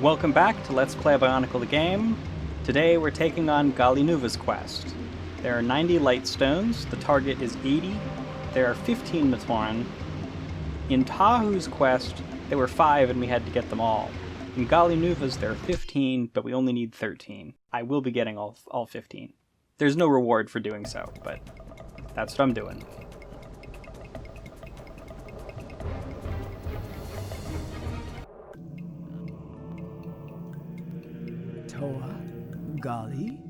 Welcome back to Let's Play Bionicle the game. Today we're taking on Gali Nuva's quest. There are 90 light stones, the target is 80, there are 15 Matoran. In Tahu's quest, there were 5 and we had to get them all. In Gali Nuva's there are 15, but we only need 13. I will be getting all 15. There's no reward for doing so, but that's what I'm doing. Toa? Gali?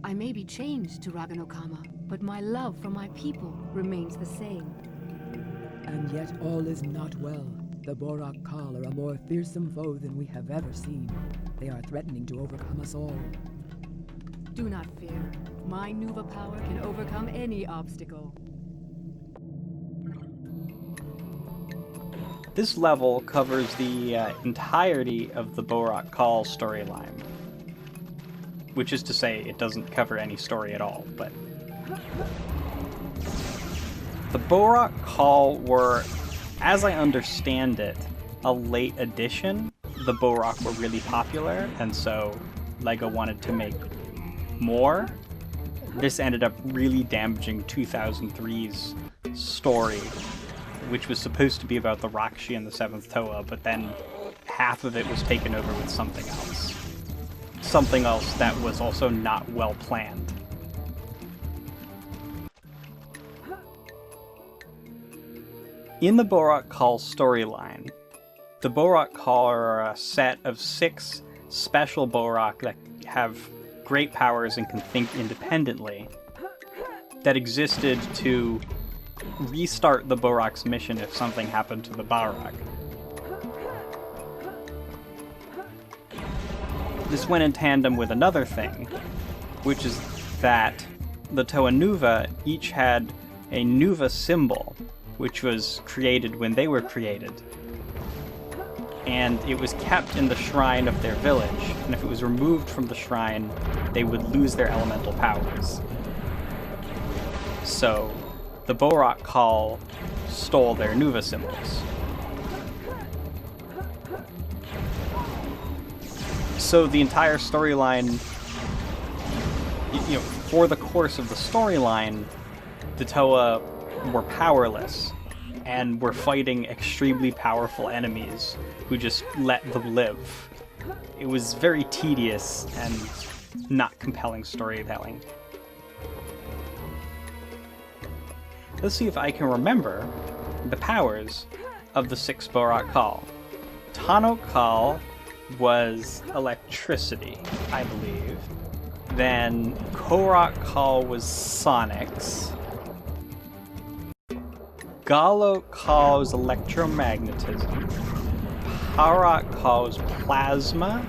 I may be changed to Raganokama, but my love for my people remains the same. And yet all is not well. The Borak Kal are a more fearsome foe than we have ever seen. They are threatening to overcome us all. Do not fear. My Nuva power can overcome any obstacle. This level covers the entirety of the Borak Kal storyline. Which is to say, it doesn't cover any story at all, but... The Borak Kal were, as I understand it, a late addition. The Borak were really popular, and so LEGO wanted to make more. This ended up really damaging 2003's story, which was supposed to be about the Rakshi and the 7th Toa, but then half of it was taken over with something else. Something else that was also not well planned. In the Borak Kal storyline, the Borak Kal are a set of 6 special Borak that have great powers and can think independently, that existed to restart the Borak's mission if something happened to the Borak. This went in tandem with another thing, which is that the Toa Nuva each had a Nuva symbol, which was created when they were created. And it was kept in the shrine of their village, and if it was removed from the shrine, they would lose their elemental powers. So, the Borak Kal stole their Nuva symbols. So the entire storyline, for the course of the storyline, the Toa were powerless and were fighting extremely powerful enemies who just let them live. It was very tedious and not compelling storytelling. Let's see if I can remember the powers of the 6 Borak Kal. Tano Kal was electricity, I believe. Then Korak Kal was sonics. Galo Kal was electromagnetism. Parak Kal was plasma.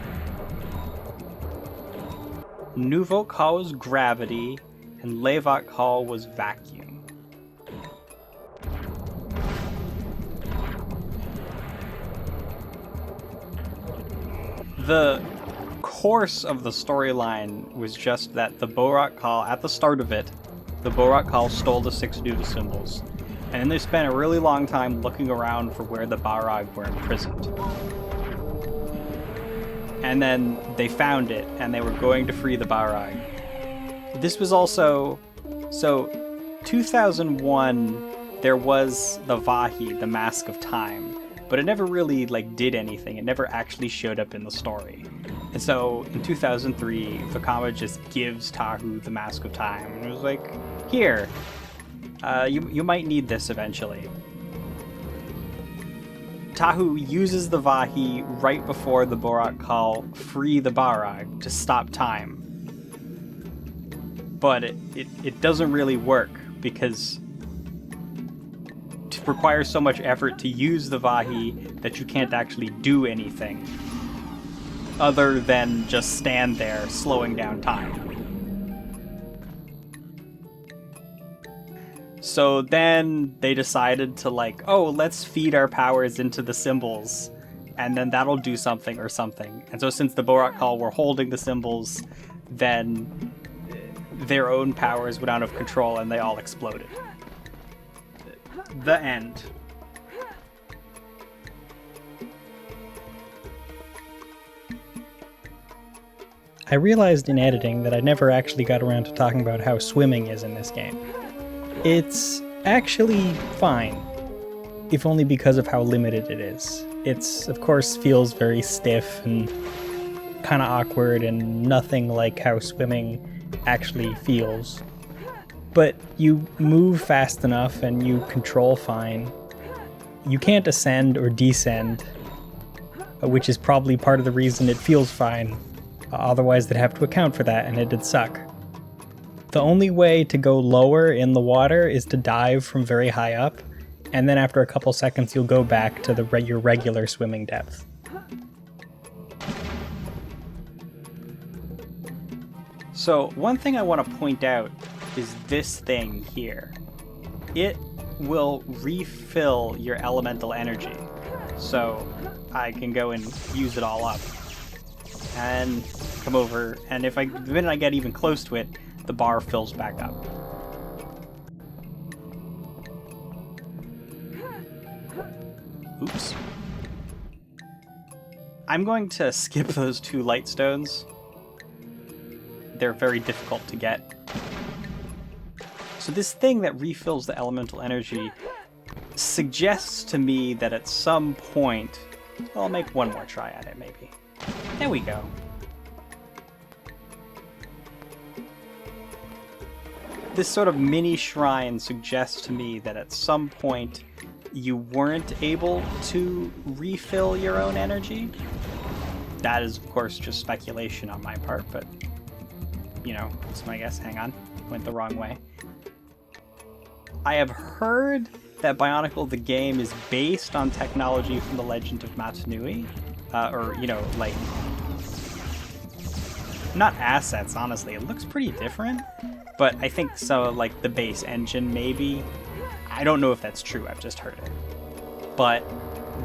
Nuvo Kal was gravity. And Levak Kal was vacuum. The course of the storyline was just that the Borak Kal, at the start of it, the Borak Kal stole the 6 Nuva symbols, and then they spent a really long time looking around for where the Barag were imprisoned. And then they found it, and they were going to free the Barag. This was also... So, 2001, there was the Vahi, the Mask of Time, but it never really, did anything. It never actually showed up in the story. And so, in 2003, Vakama just gives Tahu the Mask of Time, and it was like, here, you might need this eventually. Tahu uses the Vahi right before the Borak Kal free the Barag to stop time. But it doesn't really work, because it requires so much effort to use the Vahi that you can't actually do anything other than just stand there slowing down time. So then they decided to let's feed our powers into the symbols, and then that'll do something or something. And so since the Borak Kal were holding the symbols, then their own powers went out of control and they all exploded. The end. I realized in editing that I never actually got around to talking about how swimming is in this game. It's actually fine, if only because of how limited it is. It's, of course, feels very stiff and kind of awkward and nothing like how swimming actually feels. But you move fast enough and you control fine. You can't ascend or descend, which is probably part of the reason it feels fine. Otherwise they'd have to account for that and it'd suck. The only way to go lower in the water is to dive from very high up, and then after a couple seconds you'll go back to your regular swimming depth. So one thing I want to point out is this thing here. It will refill your elemental energy. So I can go and use it all up and come over, and the minute I get even close to it, the bar fills back up. Oops. I'm going to skip those 2 light stones. They're very difficult to get. So this thing that refills the elemental energy suggests to me that at some point... Well, I'll make one more try at it, maybe. There we go. This sort of mini shrine suggests to me that at some point you weren't able to refill your own energy. That is, of course, just speculation on my part, but, you know, it's my guess. Hang on. Went the wrong way. I have heard that BIONICLE, the game, is based on technology from the Legend of Matanui. Or, you know, like... Not assets, honestly. It looks pretty different. But I think so, like, the base engine, maybe. I don't know if that's true, I've just heard it. But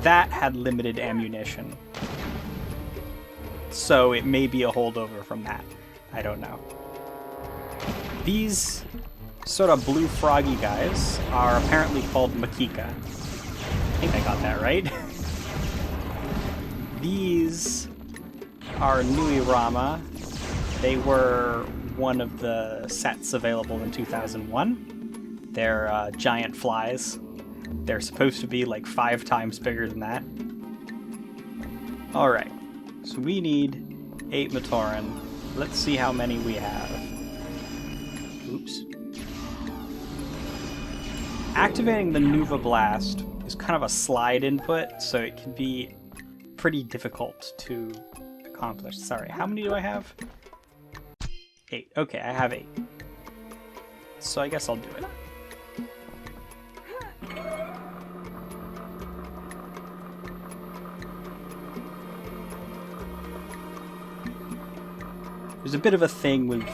that had limited ammunition. So it may be a holdover from that. I don't know. These sort of blue froggy guys are apparently called Makika. I think I got that right. These are Nui Rama. They were one of the sets available in 2001. They're giant flies. They're supposed to be like 5 times bigger than that. Alright, so we need 8 Matoran. Let's see how many we have. Oops. Activating the Nuva Blast is kind of a slide input, so it can be pretty difficult to accomplish. Sorry, how many do I have? 8. Okay, I have 8. So I guess I'll do it. There's a bit of a thing with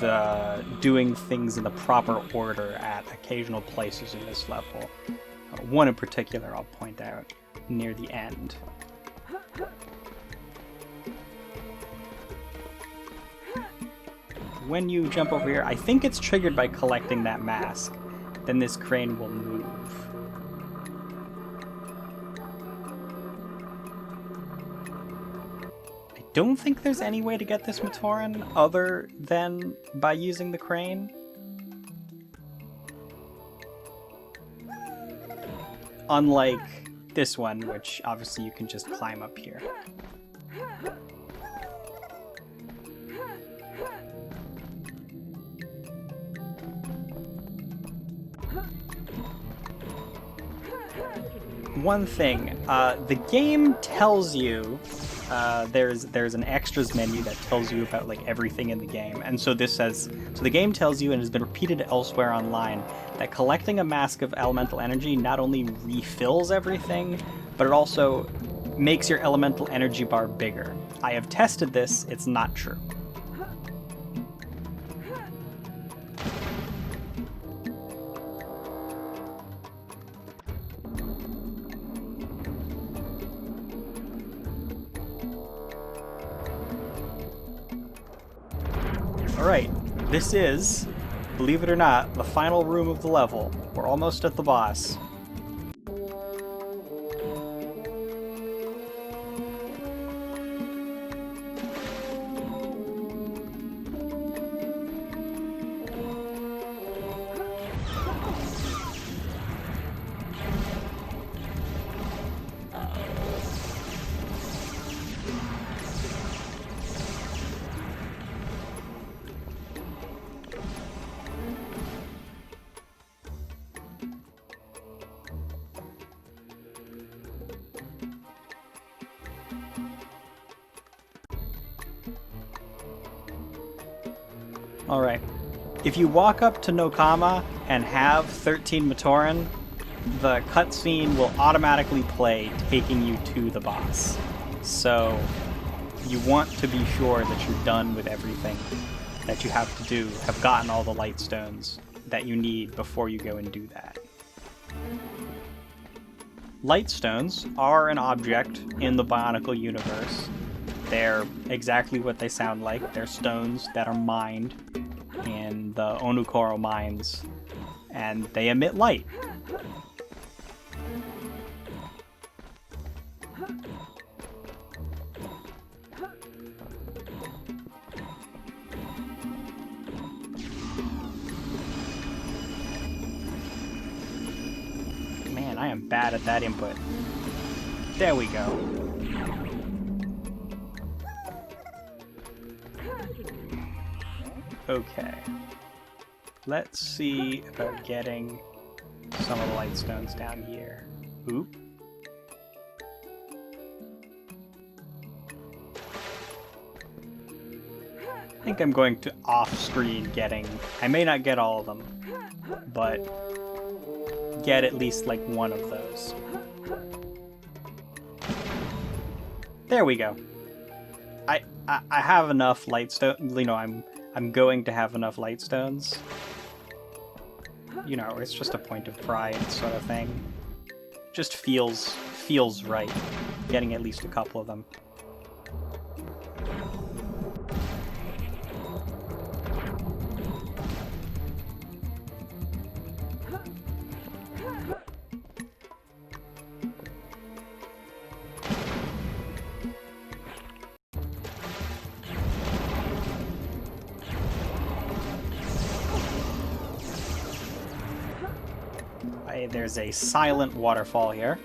doing things in the proper order at occasional places in this level. One in particular I'll point out near the end. When you jump over here, I think it's triggered by collecting that mask. Then this crane will move. I don't think there's any way to get this Matoran other than by using the crane. Unlike this one, which obviously you can just climb up here. One thing, the game tells you, there's an extras menu that tells you about like everything in the game, and so this says, so the game tells you, and has been repeated elsewhere online, that collecting a mask of elemental energy not only refills everything, but it also makes your elemental energy bar bigger. I have tested this, it's not true. Alright, this is, believe it or not, the final room of the level. We're almost at the boss. Alright. If you walk up to Nokama and have 13 Matoran, the cutscene will automatically play, taking you to the boss. So you want to be sure that you're done with everything that you have to do, have gotten all the light stones that you need before you go and do that. Light stones are an object in the Bionicle universe. They're exactly what they sound like. They're stones that are mined in the Onukoro mines, and they emit light. Man, I am bad at that input. There we go. Okay. Let's see about getting some of the light stones down here. Oop. I think I'm going to off-screen getting... I may not get all of them, but get at least like one of those. There we go. I have enough light stone. You know, I'm going to have enough light stones. You know, it's just a point of pride sort of thing. Just feels right, getting at least a couple of them. There's a silent waterfall here.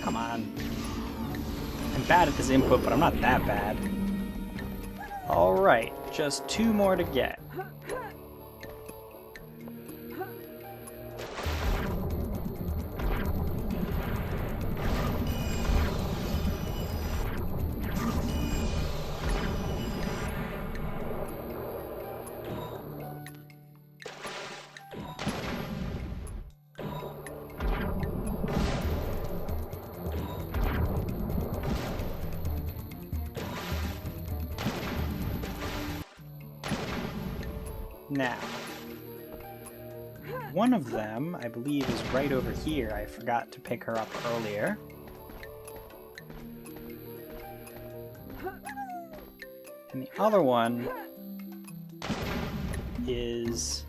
Come on. I'm bad at this input, but I'm not that bad. Alright, just 2 more to get. Now, one of them, I believe, is right over here. I forgot to pick her up earlier. And the other one is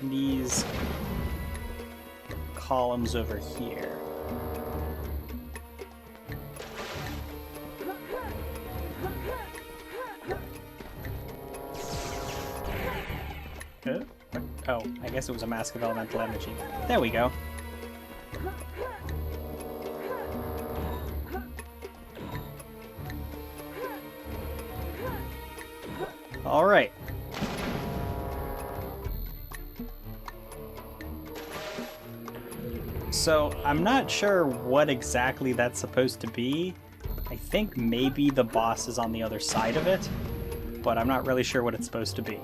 these columns over here. Oh, I guess it was a mask of elemental energy. There we go. Alright. So, I'm not sure what exactly that's supposed to be. I think maybe the boss is on the other side of it, but I'm not really sure what it's supposed to be.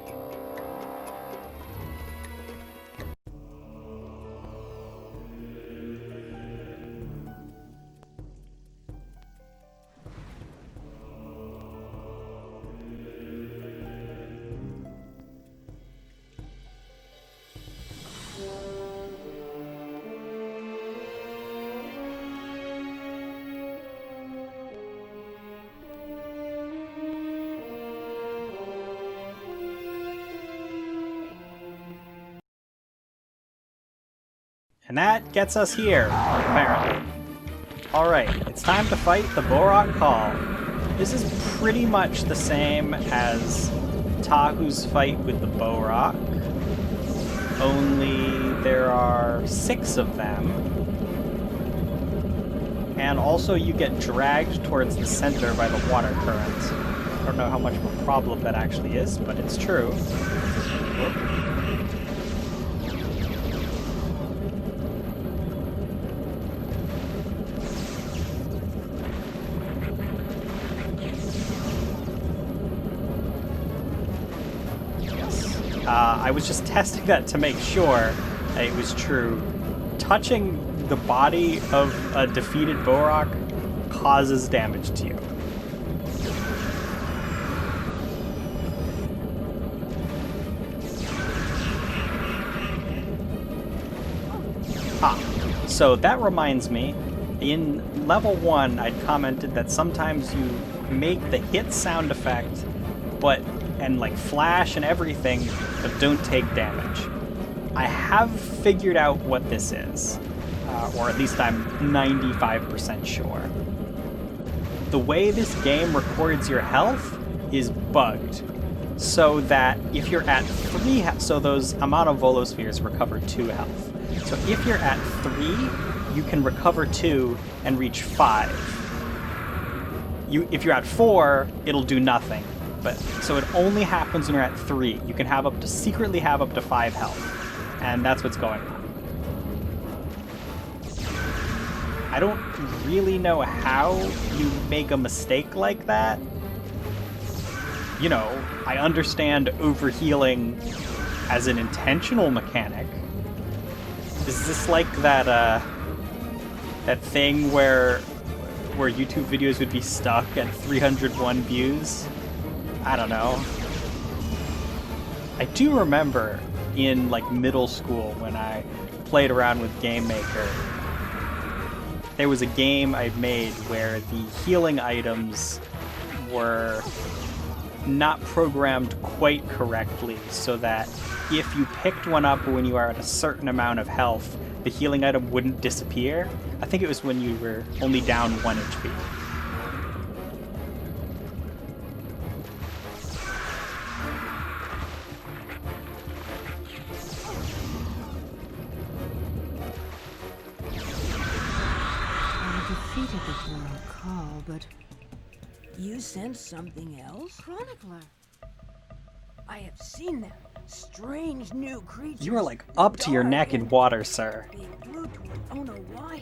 And that gets us here, apparently. Alright, it's time to fight the Borak Call. This is pretty much the same as Tahu's fight with the Borak, only there are 6 of them. And also you get dragged towards the center by the water current. I don't know how much of a problem that actually is, but it's true. Whoop. I was just testing that to make sure it was true. Touching the body of a defeated Borak causes damage to you. So that reminds me, in level 1, I'd commented that sometimes you make the hit sound effect, and like flash and everything, but don't take damage. I have figured out what this is, or at least I'm 95% sure. The way this game records your health is bugged, so that if you're at 3, so those amount of Volospheres recover 2 health. So if you're at 3, you can recover 2 and reach 5. If you're at 4, it'll do nothing. So it only happens when you're at 3. You can secretly have up to 5 health. And that's what's going on. I don't really know how you make a mistake like that. You know, I understand overhealing as an intentional mechanic. Is this like that thing where YouTube videos would be stuck at 301 views? I don't know. I do remember in like middle school when I played around with Game Maker, there was a game I'd made where the healing items were not programmed quite correctly, so that if you picked one up when you are at a certain amount of health, the healing item wouldn't disappear. I think it was when you were only down 1 HP. I defeated the Borak call, but You sense something else? Chronicler. I have seen them. Strange new creatures. You are like up to your neck in water, sir. They flew toward Onowai.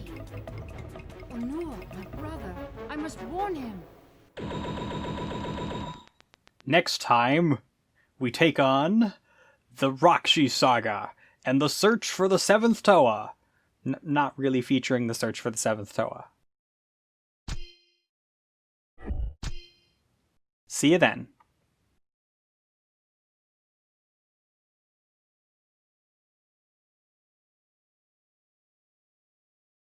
Oh, Nuva, my brother. I must warn him. Next time, we take on the Rakshi Saga and the search for the 7th Toa. Not really featuring the search for the 7th Toa. See you then.